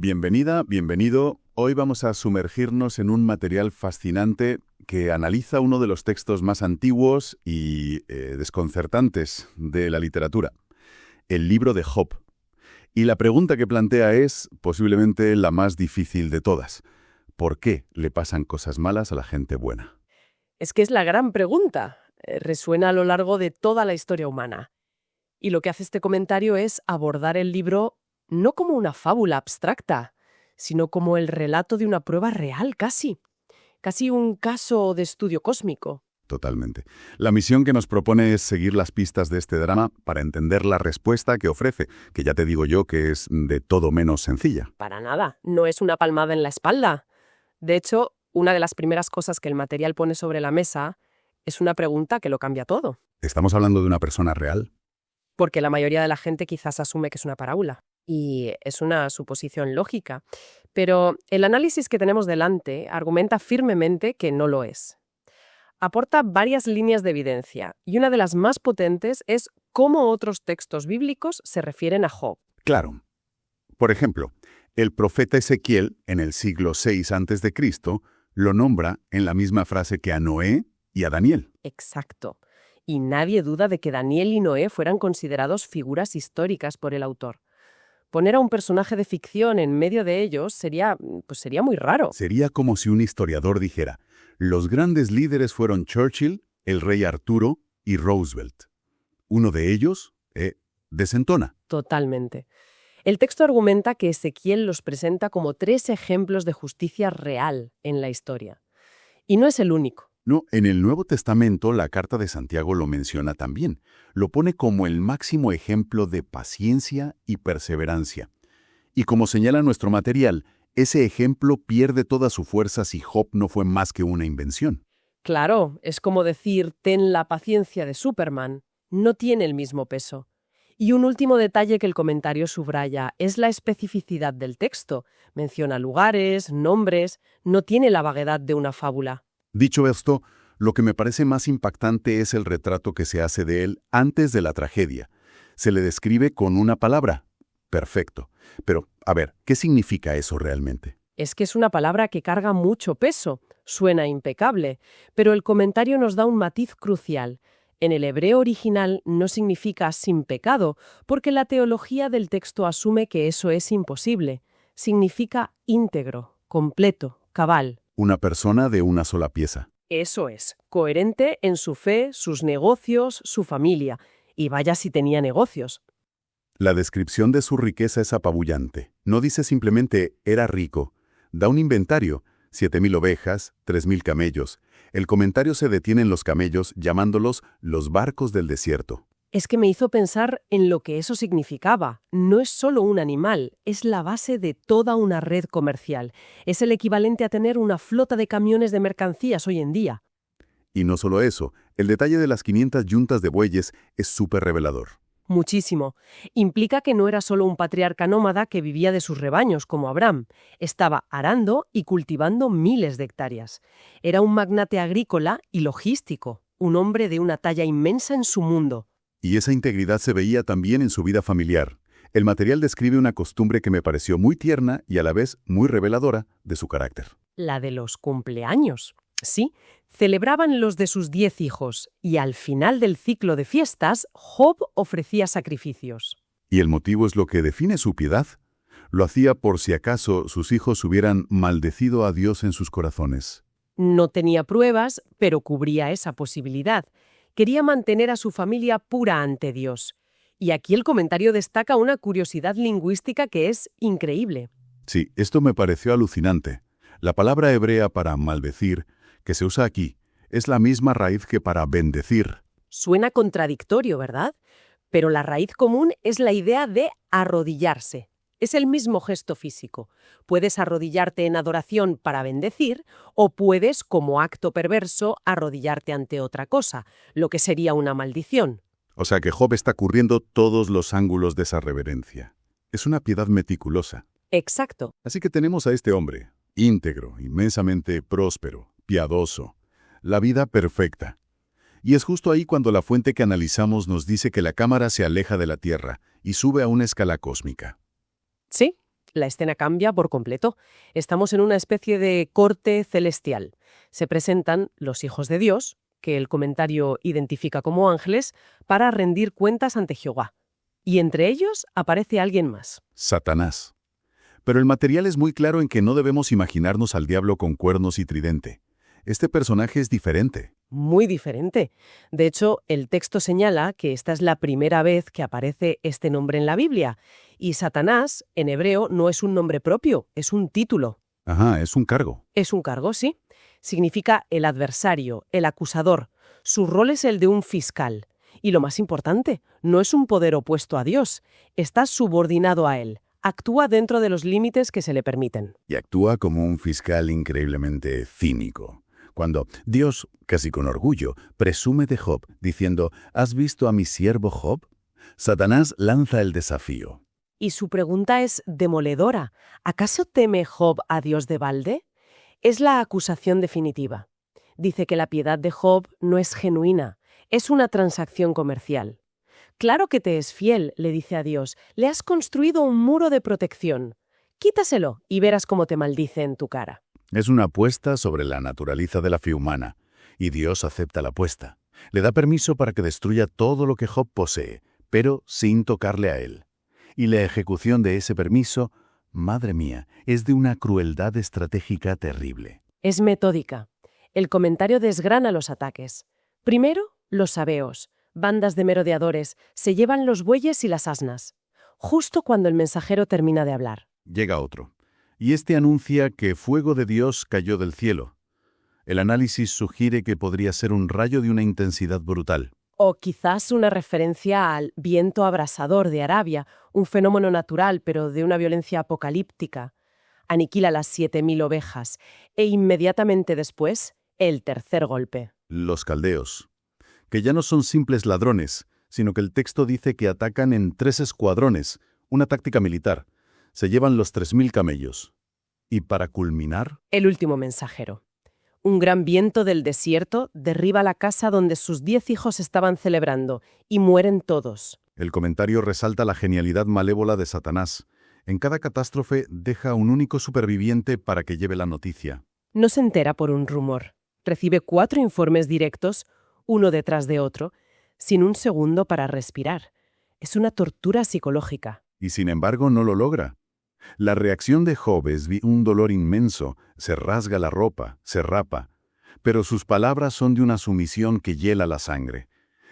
Bienvenida, bienvenido. Hoy vamos a sumergirnos en un material fascinante que analiza uno de los textos más antiguos y desconcertantes de la literatura, el libro de Job. Y la pregunta que plantea es posiblemente la más difícil de todas. ¿Por qué le pasan cosas malas a la gente buena? Es que es la gran pregunta. Resuena a lo largo de toda la historia humana. Y lo que hace este comentario es abordar el libro no como una fábula abstracta, sino como el relato de una prueba real casi un caso de estudio cósmico. Totalmente. La misión que nos propone es seguir las pistas de este drama para entender la respuesta que ofrece, que ya te digo yo que es de todo menos sencilla. Para nada, no es una palmada en la espalda. De hecho, una de las primeras cosas que el material pone sobre la mesa es una pregunta que lo cambia todo. ¿Estamos hablando de una persona real? Porque la mayoría de la gente quizás asume que es una parábola. Y es una suposición lógica. Pero el análisis que tenemos delante argumenta firmemente que no lo es. Aporta varias líneas de evidencia, y una de las más potentes es cómo otros textos bíblicos se refieren a Job. Claro. Por ejemplo, el profeta Ezequiel, en el siglo VI a.C., lo nombra en la misma frase que a Noé y a Daniel. Exacto. Y nadie duda de que Daniel y Noé fueran considerados figuras históricas por el autor. Poner a un personaje de ficción en medio de ellos sería muy raro. Sería como si un historiador dijera, los grandes líderes fueron Churchill, el rey Arturo y Roosevelt. Uno de ellos desentona. Totalmente. El texto argumenta que Ezequiel los presenta como 3 ejemplos de justicia real en la historia. Y no es el único. No, en el Nuevo Testamento la carta de Santiago lo menciona también. Lo pone como el máximo ejemplo de paciencia y perseverancia. Y como señala nuestro material, ese ejemplo pierde toda su fuerza si Job no fue más que una invención. Claro, es como decir, ten la paciencia de Superman. No tiene el mismo peso. Y un último detalle que el comentario subraya es la especificidad del texto. Menciona lugares, nombres, no tiene la vaguedad de una fábula. Dicho esto, lo que me parece más impactante es el retrato que se hace de él antes de la tragedia. Se le describe con una palabra: perfecto. Pero, a ver, ¿qué significa eso realmente? Es que es una palabra que carga mucho peso, suena impecable, pero el comentario nos da un matiz crucial. En el hebreo original no significa sin pecado, porque la teología del texto asume que eso es imposible. Significa íntegro, completo, cabal. Una persona de una sola pieza. Eso es, coherente en su fe, sus negocios, su familia. Y vaya si tenía negocios. La descripción de su riqueza es apabullante. No dice simplemente era rico. Da un inventario: 7,000 ovejas, 3,000 camellos. El comentario se detiene en los camellos, llamándolos los barcos del desierto. Es que me hizo pensar en lo que eso significaba. No es solo un animal, es la base de toda una red comercial. Es el equivalente a tener una flota de camiones de mercancías hoy en día. Y no solo eso, el detalle de las 500 yuntas de bueyes es súper revelador. Muchísimo. Implica que no era solo un patriarca nómada que vivía de sus rebaños, como Abraham. Estaba arando y cultivando miles de hectáreas. Era un magnate agrícola y logístico, un hombre de una talla inmensa en su mundo. Y esa integridad se veía también en su vida familiar. El material describe una costumbre que me pareció muy tierna y a la vez muy reveladora de su carácter. La de los cumpleaños. Sí, celebraban los de sus 10 hijos y al final del ciclo de fiestas, Job ofrecía sacrificios. Y el motivo es lo que define su piedad. Lo hacía por si acaso sus hijos hubieran maldecido a Dios en sus corazones. No tenía pruebas, pero cubría esa posibilidad. Quería mantener a su familia pura ante Dios. Y aquí el comentario destaca una curiosidad lingüística que es increíble. Sí, esto me pareció alucinante. La palabra hebrea para maldecir, que se usa aquí, es la misma raíz que para bendecir. Suena contradictorio, ¿verdad? Pero la raíz común es la idea de arrodillarse. Es el mismo gesto físico. Puedes arrodillarte en adoración para bendecir o puedes, como acto perverso, arrodillarte ante otra cosa, lo que sería una maldición. O sea que Job está cubriendo todos los ángulos de esa reverencia. Es una piedad meticulosa. Exacto. Así que tenemos a este hombre, íntegro, inmensamente próspero, piadoso, la vida perfecta. Y es justo ahí cuando la fuente que analizamos nos dice que la cámara se aleja de la Tierra y sube a una escala cósmica. Sí, La escena cambia por completo. Estamos en una especie de corte celestial. Se presentan los hijos de Dios, que el comentario identifica como ángeles, para rendir cuentas ante Jehová. Y entre ellos aparece alguien más. Satanás. Pero el material es muy claro en que no debemos imaginarnos al diablo con cuernos y tridente. Este personaje es diferente. Muy diferente. De hecho, el texto señala que esta es la primera vez que aparece este nombre en la Biblia. Y Satanás, en hebreo, no es un nombre propio, es un título. Ajá, es un cargo. Es un cargo, sí. Significa el adversario, el acusador. Su rol es el de un fiscal. Y lo más importante, no es un poder opuesto a Dios. Está subordinado a él. Actúa dentro de los límites que se le permiten. Y actúa como un fiscal increíblemente cínico. Cuando Dios, casi con orgullo, presume de Job, diciendo, ¿has visto a mi siervo Job? Satanás lanza el desafío. Y su pregunta es demoledora. ¿Acaso teme Job a Dios de balde? Es la acusación definitiva. Dice que la piedad de Job no es genuina, es una transacción comercial. Claro que te es fiel, le dice a Dios, le has construido un muro de protección. Quítaselo y verás cómo te maldice en tu cara. Es una apuesta sobre la naturaleza de la fe humana, y Dios acepta la apuesta. Le da permiso para que destruya todo lo que Job posee, pero sin tocarle a él. Y la ejecución de ese permiso, madre mía, es de una crueldad estratégica terrible. Es metódica. El comentario desgrana los ataques. Primero, los sabeos, bandas de merodeadores, se llevan los bueyes y las asnas. Justo cuando el mensajero termina de hablar. Llega otro. Y este anuncia que fuego de Dios cayó del cielo. El análisis sugiere que podría ser un rayo de una intensidad brutal. O quizás una referencia al viento abrasador de Arabia, un fenómeno natural pero de una violencia apocalíptica. Aniquila las 7.000 ovejas e inmediatamente después, el tercer golpe. Los caldeos, que ya no son simples ladrones, sino que el texto dice que atacan en 3 escuadrones, una táctica militar. Se llevan los 3.000 camellos. Y para culminar... El último mensajero. Un gran viento del desierto derriba la casa donde sus 10 hijos estaban celebrando, y mueren todos. El comentario resalta la genialidad malévola de Satanás. En cada catástrofe deja un único superviviente para que lleve la noticia. No se entera por un rumor. Recibe 4 informes directos, uno detrás de otro, sin un segundo para respirar. Es una tortura psicológica. Y sin embargo no lo logra. La reacción de Job es un dolor inmenso, se rasga la ropa, se rapa. Pero sus palabras son de una sumisión que hiela la sangre.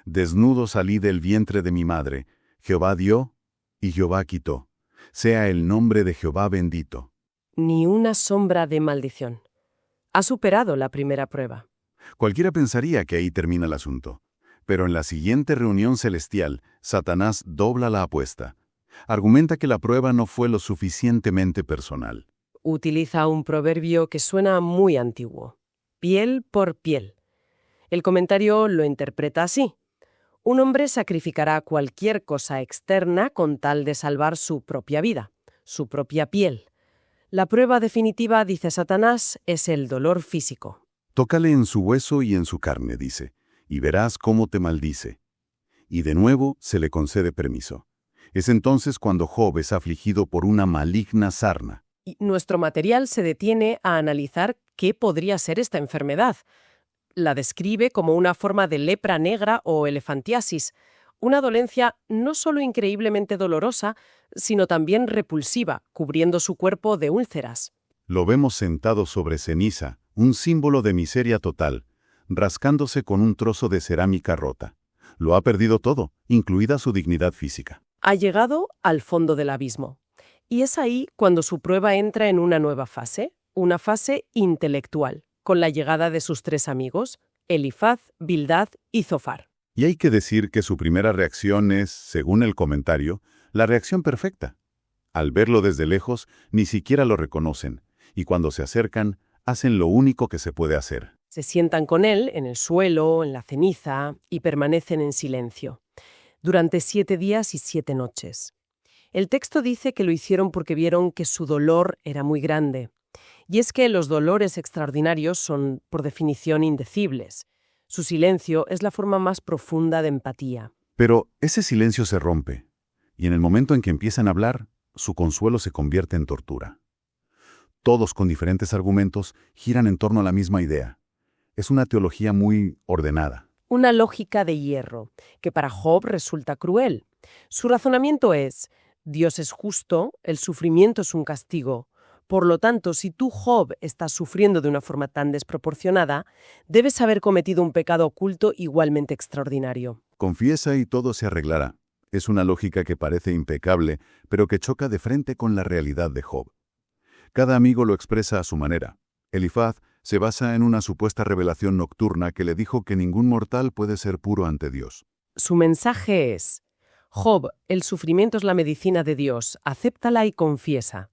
Desnudo salí del vientre de mi madre. Jehová dio y Jehová quitó. Sea el nombre de Jehová bendito. Ni una sombra de maldición. Ha superado la primera prueba. Cualquiera pensaría que ahí termina el asunto. Pero en la siguiente reunión celestial, Satanás dobla la apuesta. Argumenta que la prueba no fue lo suficientemente personal. Utiliza un proverbio que suena muy antiguo. Piel por piel. El comentario lo interpreta así. Un hombre sacrificará cualquier cosa externa con tal de salvar su propia vida, su propia piel. La prueba definitiva, dice Satanás, es el dolor físico. Tócale en su hueso y en su carne, dice, y verás cómo te maldice. Y de nuevo se le concede permiso. Es entonces cuando Job es afligido por una maligna sarna. Y nuestro material se detiene a analizar qué podría ser esta enfermedad. La describe como una forma de lepra negra o elefantiasis, una dolencia no solo increíblemente dolorosa, sino también repulsiva, cubriendo su cuerpo de úlceras. Lo vemos sentado sobre ceniza, un símbolo de miseria total, rascándose con un trozo de cerámica rota. Lo ha perdido todo, incluida su dignidad física. Ha llegado al fondo del abismo. Y es ahí cuando su prueba entra en una nueva fase, una fase intelectual, con la llegada de sus 3 amigos, Elifaz, Bildad y Zofar. Y hay que decir que su primera reacción es, según el comentario, la reacción perfecta. Al verlo desde lejos, ni siquiera lo reconocen, y cuando se acercan, hacen lo único que se puede hacer. Se sientan con él en el suelo, en la ceniza, y permanecen en silencio, durante 7 días y 7 noches. El texto dice que lo hicieron porque vieron que su dolor era muy grande. Y es que los dolores extraordinarios son, por definición, indecibles. Su silencio es la forma más profunda de empatía. Pero ese silencio se rompe, y en el momento en que empiezan a hablar, su consuelo se convierte en tortura. Todos con diferentes argumentos giran en torno a la misma idea. Es una teología muy ordenada. Una lógica de hierro, que para Job resulta cruel. Su razonamiento es: Dios es justo, el sufrimiento es un castigo. Por lo tanto, si tú, Job, estás sufriendo de una forma tan desproporcionada, debes haber cometido un pecado oculto igualmente extraordinario. Confiesa y todo se arreglará. Es una lógica que parece impecable, pero que choca de frente con la realidad de Job. Cada amigo lo expresa a su manera. Elifaz se basa en una supuesta revelación nocturna que le dijo que ningún mortal puede ser puro ante Dios. Su mensaje es: Job, el sufrimiento es la medicina de Dios, acéptala y confiesa.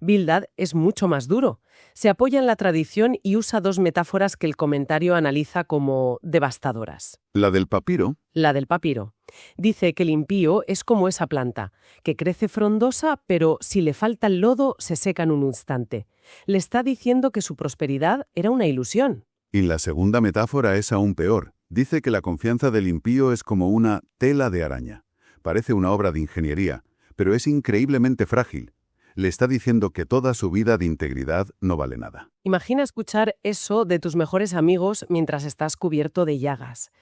Bildad es mucho más duro. Se apoya en la tradición y usa dos metáforas que el comentario analiza como devastadoras. La del papiro. La del papiro. Dice que el impío es como esa planta, que crece frondosa, pero si le falta el lodo, se seca en un instante. Le está diciendo que su prosperidad era una ilusión. Y la segunda metáfora es aún peor. Dice que la confianza del impío es como una tela de araña. Parece una obra de ingeniería, pero es increíblemente frágil. Le está diciendo que toda su vida de integridad no vale nada. Imagina escuchar eso de tus mejores amigos mientras estás cubierto de llagas.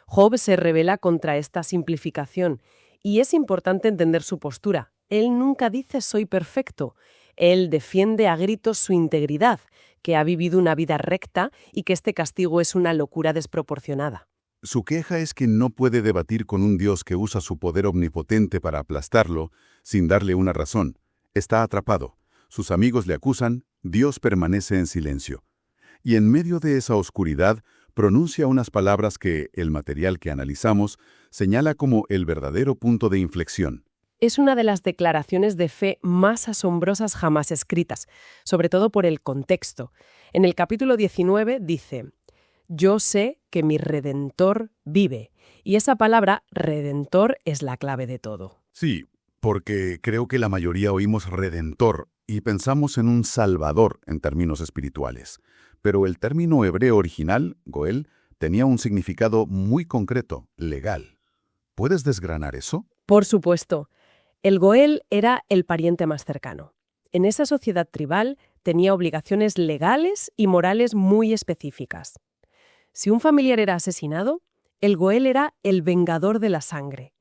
Job se rebela contra esta simplificación y es importante entender su postura. Él nunca dice soy perfecto. Él defiende a gritos su integridad, que ha vivido una vida recta y que este castigo es una locura desproporcionada. Su queja es que no puede debatir con un Dios que usa su poder omnipotente para aplastarlo sin darle una razón. Está atrapado. Sus amigos le acusan, Dios permanece en silencio. Y en medio de esa oscuridad, pronuncia unas palabras que el material que analizamos señala como el verdadero punto de inflexión. Es una de las declaraciones de fe más asombrosas jamás escritas, sobre todo por el contexto. En el capítulo 19 dice: Yo sé que mi Redentor vive. Y esa palabra, Redentor, es la clave de todo. Sí, porque creo que la mayoría oímos Redentor y pensamos en un Salvador en términos espirituales. Pero el término hebreo original, Goel, tenía un significado muy concreto, legal. ¿Puedes desgranar eso? Por supuesto. El Goel era el pariente más cercano. En esa sociedad tribal tenía obligaciones legales y morales muy específicas. Si un familiar era asesinado, el Goel era el vengador de la sangre.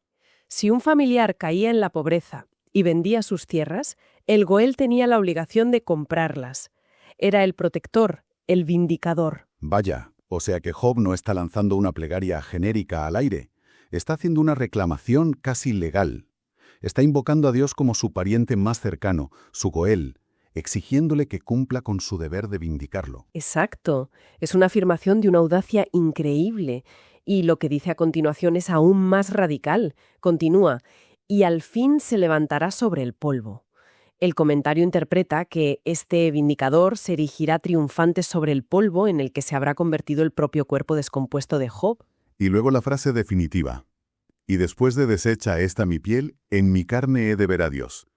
Si un familiar caía en la pobreza y vendía sus tierras, el Goel tenía la obligación de comprarlas. Era el protector, el vindicador. Vaya, o sea que Job no está lanzando una plegaria genérica al aire. Está haciendo una reclamación casi legal. Está invocando a Dios como su pariente más cercano, su Goel, exigiéndole que cumpla con su deber de vindicarlo. Exacto. Es una afirmación de una audacia increíble. Y lo que dice a continuación es aún más radical. Continúa: y al fin se levantará sobre el polvo. El comentario interpreta que este vindicador se erigirá triunfante sobre el polvo en el que se habrá convertido el propio cuerpo descompuesto de Job. Y luego la frase definitiva. Y después de deshecha esta mi piel, en mi carne he de ver a Dios.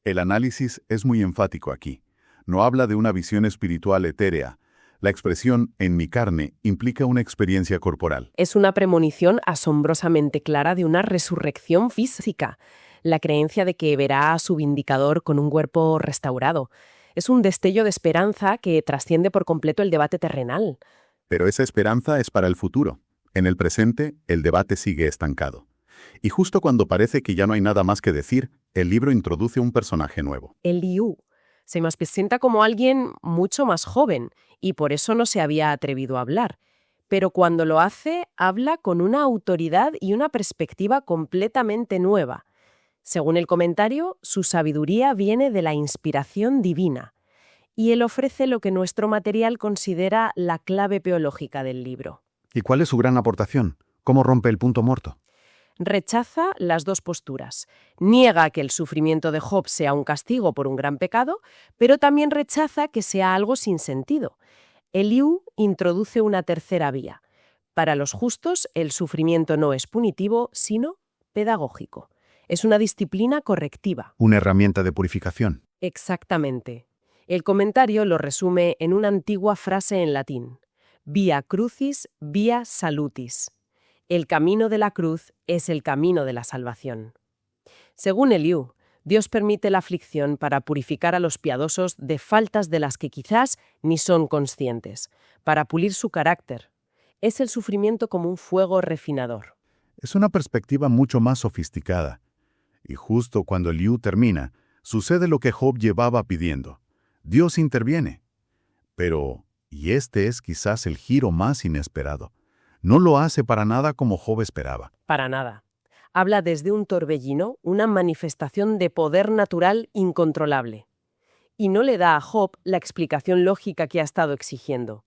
El análisis es muy enfático aquí. No habla de una visión espiritual etérea. La expresión en mi carne implica una experiencia corporal. Es una premonición asombrosamente clara de una resurrección física. La creencia de que verá a su vindicador con un cuerpo restaurado. Es un destello de esperanza que trasciende por completo el debate terrenal. Pero esa esperanza es para el futuro. En el presente, el debate sigue estancado. Y justo cuando parece que ya no hay nada más que decir, el libro introduce un personaje nuevo. Eliú se nos presenta como alguien mucho más joven y por eso no se había atrevido a hablar. Pero cuando lo hace, habla con una autoridad y una perspectiva completamente nueva. Según el comentario, su sabiduría viene de la inspiración divina. Y él ofrece lo que nuestro material considera la clave teológica del libro. ¿Y cuál es su gran aportación? ¿Cómo rompe el punto muerto? Rechaza las dos posturas. Niega que el sufrimiento de Job sea un castigo por un gran pecado, pero también rechaza que sea algo sin sentido. Eliú introduce una tercera vía. Para los justos, el sufrimiento no es punitivo, sino pedagógico. Es una disciplina correctiva. Una herramienta de purificación. Exactamente. El comentario lo resume en una antigua frase en latín: via crucis, via salutis. El camino de la cruz es el camino de la salvación. Según Eliú, Dios permite la aflicción para purificar a los piadosos de faltas de las que quizás ni son conscientes, para pulir su carácter. Es el sufrimiento como un fuego refinador. Es una perspectiva mucho más sofisticada. Y justo cuando el Liu termina, sucede lo que Job llevaba pidiendo. Dios interviene. Pero, y este es quizás el giro más inesperado, no lo hace para nada como Job esperaba. Para nada. Habla desde un torbellino, una manifestación de poder natural incontrolable. Y no le da a Job la explicación lógica que ha estado exigiendo.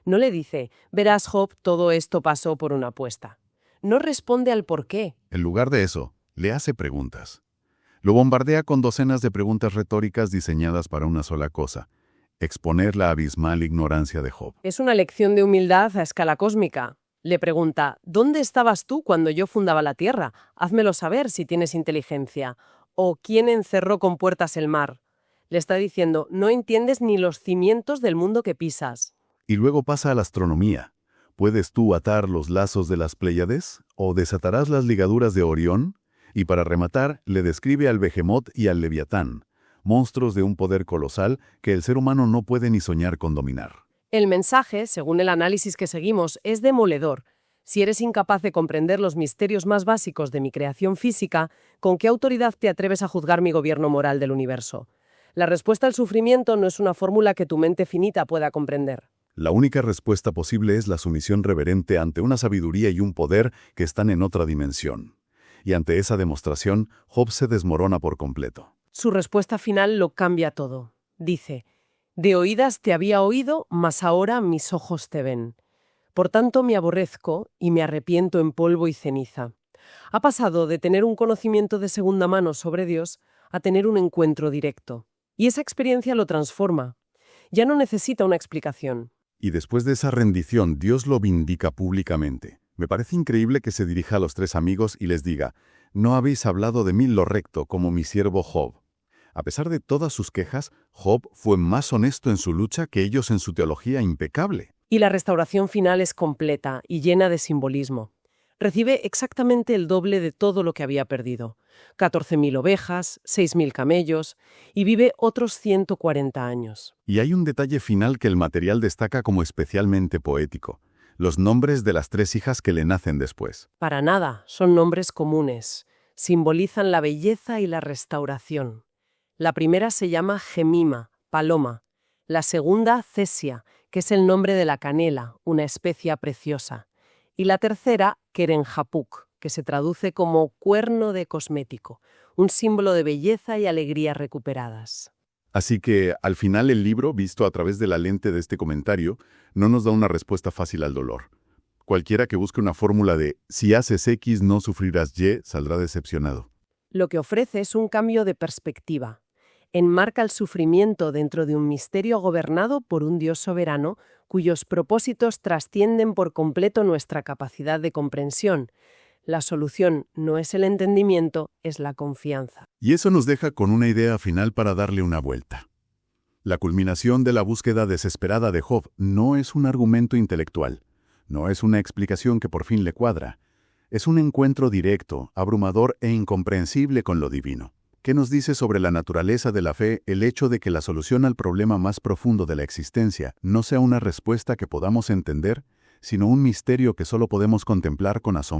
No le dice, verás Job, todo esto pasó por una apuesta. No responde al por qué. En lugar de eso, le hace preguntas. Lo bombardea con docenas de preguntas retóricas diseñadas para una sola cosa: exponer la abismal ignorancia de Job. Es una lección de humildad a escala cósmica. Le pregunta, ¿dónde estabas tú cuando yo fundaba la tierra? Házmelo saber si tienes inteligencia. O ¿quién encerró con puertas el mar? Le está diciendo, no entiendes ni los cimientos del mundo que pisas. Y luego pasa a la astronomía. ¿Puedes tú atar los lazos de las Pléyades? ¿O desatarás las ligaduras de Orión? Y para rematar, le describe al Behemoth y al Leviatán, monstruos de un poder colosal que el ser humano no puede ni soñar con dominar. El mensaje, según el análisis que seguimos, es demoledor. Si eres incapaz de comprender los misterios más básicos de mi creación física, ¿con qué autoridad te atreves a juzgar mi gobierno moral del universo? La respuesta al sufrimiento no es una fórmula que tu mente finita pueda comprender. La única respuesta posible es la sumisión reverente ante una sabiduría y un poder que están en otra dimensión. Y ante esa demostración, Job se desmorona por completo. Su respuesta final lo cambia todo. Dice, de oídas te había oído, mas ahora mis ojos te ven. Por tanto me aborrezco y me arrepiento en polvo y ceniza. Ha pasado de tener un conocimiento de segunda mano sobre Dios a tener un encuentro directo. Y esa experiencia lo transforma. Ya no necesita una explicación. Y después de esa rendición, Dios lo vindica públicamente. Me parece increíble que se dirija a los tres amigos y les diga, no habéis hablado de mí lo recto como mi siervo Job. A pesar de todas sus quejas, Job fue más honesto en su lucha que ellos en su teología impecable. Y la restauración final es completa y llena de simbolismo. Recibe exactamente el doble de todo lo que había perdido. 14.000 ovejas, 6.000 camellos, y vive otros 140 años. Y hay un detalle final que el material destaca como especialmente poético: los nombres de las tres hijas que le nacen después. Para nada, son nombres comunes. Simbolizan la belleza y la restauración. La primera se llama Gemima, paloma. La segunda, Cesia, que es el nombre de la canela, una especia preciosa. Y la tercera, Kerenjapuk, que se traduce como cuerno de cosmético, un símbolo de belleza y alegría recuperadas. Así que, al final, el libro, visto a través de la lente de este comentario, no nos da una respuesta fácil al dolor. Cualquiera que busque una fórmula de si haces X no sufrirás Y, saldrá decepcionado. Lo que ofrece es un cambio de perspectiva. Enmarca el sufrimiento dentro de un misterio gobernado por un Dios soberano cuyos propósitos trascienden por completo nuestra capacidad de comprensión. La solución no es el entendimiento, es la confianza. Y eso nos deja con una idea final para darle una vuelta. La culminación de la búsqueda desesperada de Job no es un argumento intelectual, no es una explicación que por fin le cuadra. Es un encuentro directo, abrumador e incomprensible con lo divino. ¿Qué nos dice sobre la naturaleza de la fe el hecho de que la solución al problema más profundo de la existencia no sea una respuesta que podamos entender, sino un misterio que solo podemos contemplar con asombro?